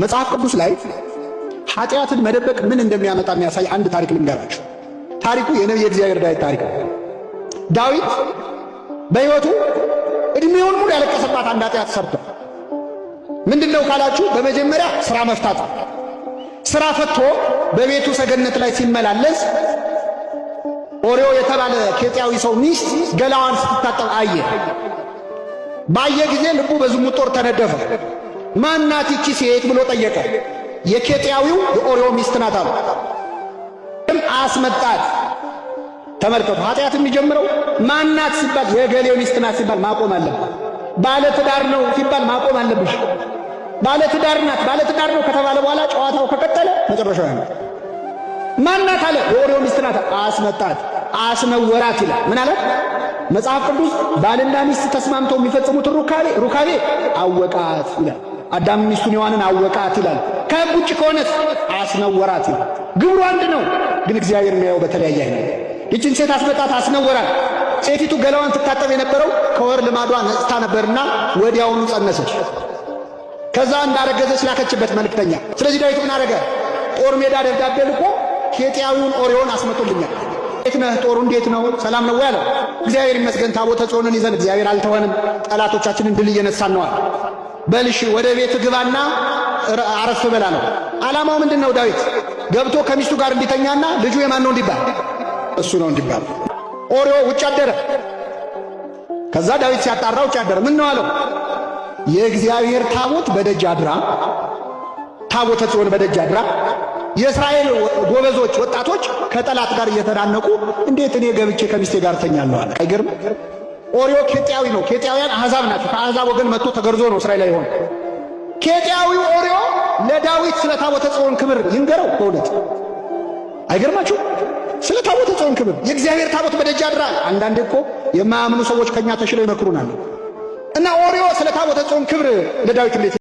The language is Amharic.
መጽሐፍ ቅዱስ ላይ ኃጢአትን መደበቅ ምን እንደሚያመጣ የሚያሳይ አንድ ታሪክ ልንገራችሁ። ታሪኩ የነቢየ እግዚአብሔር ዳዊት ታሪክ ነው። ዳዊት በሕይወቱ እድሜውን ሙሉ ያለቀሰባት አንድ ኃጢአት ሰርቷል። ምንድነው ካላችሁ፣ በመጀመሪያ ሥራ መፍታት። ሥራ ፈቶ በቤቱ ሰገነት ላይ ሲመላለስ ኦርዮ የተባለ ኬጢያዊ ሰው ሚስት ገላዋን ስትታጠብ አየ። ባየ ጊዜ ልቡ በዝሙት ጦር ተነደፈ። ማናት ይቺ ሴት ብሎ ጠየቀ። የኬጢያዊው የኦርዮ ሚስት ናት አሉ። አስመጣት። ተመልከቱ፣ ኃጢአት የሚጀምረው ማናት ሲባል የገሌው ሚስት ናት ሲባል ማቆም አለበት። ባለ ትዳር ነው ሲባል ማቆም አለብሽ። ባለ ትዳር ናት፣ ባለ ትዳር ነው ከተባለ በኋላ ጨዋታው ከቀጠለ መጨረሻው ነው። ማናት አለ፣ የኦርዮ ሚስት ናት። አስመጣት፣ አስነወራት ይላል። ምን አለ መጽሐፍ ቅዱስ? ባልና ሚስት ተስማምተው የሚፈጽሙት ሩካቤ አወቃት ይላል። አዳም ሚስቱን ሔዋንን አወቃት ይላል። ከሕግ ውጭ ከሆነስ አስነወራት ይላል። ግብሩ አንድ ነው፣ ግን እግዚአብሔር የሚያየው በተለያየ አይነት። ይችን ሴት አስመጣት፣ አስነወራት። ሴቲቱ ገላዋን ትታጠብ የነበረው ከወር ልማዷ ነጽታ ነበርና ወዲያውኑ ጸነሰች። ከዛ እንዳረገዘች ላከችበት መልእክተኛ። ስለዚህ ዳዊት ምን አረገ? ጦር ሜዳ ደብዳቤ ልኮ ኬጢያዊውን ኦርዮን አስመቶልኛል። እንዴት ነህ? ጦሩ እንዴት ነው? ሰላም ነው ያለው። እግዚአብሔር ይመስገን፣ ታቦተ ጽዮንን ይዘን እግዚአብሔር አልተወንም፣ ጠላቶቻችንን ድል እየነሳን ነው። በልሽ ወደ ቤት ግባና አረፍ በላ ነው። ዓላማው ምንድነው? ዳዊት ገብቶ ከሚስቱ ጋር እንዲተኛና ልጁ የማን ነው እንዲባል፣ እሱ ነው እንዲባል። ኦርዮ ውጭ አደረ። ከዛ ዳዊት ሲያጣራ ውጭ አደረ። ምን ነው አለው? የእግዚአብሔር ታቦት በደጅ አድራ፣ ታቦተ ጽዮን በደጅ አድራ፣ የእስራኤል ጎበዞች ወጣቶች ከጠላት ጋር እየተዳነቁ እንዴት እኔ ገብቼ ከሚስቴ ጋር ተኛለሁ አለ። አይገርም? ኦርዮ ኬጢያዊ ነው። ኬጢያውያን አሕዛብ ናቸው። ከአሕዛብ ወገን መጥቶ ተገርዞ ነው እስራኤል ላይ ሆነ። ኬጢያዊው ኦርዮ ለዳዊት ስለ ታቦተ ጽዮን ክብር ይንገረው። በእውነት አይገርማችሁ? ስለ ታቦተ ጽዮን ክብር፣ የእግዚአብሔር ታቦት በደጅ አድራ። አንዳንዴ እኮ የማያምኑ ሰዎች ከኛ ተሽለው ይመክሩናል። እና ኦርዮ ስለ ታቦተ ጽዮን ክብር ለዳዊት እንዴት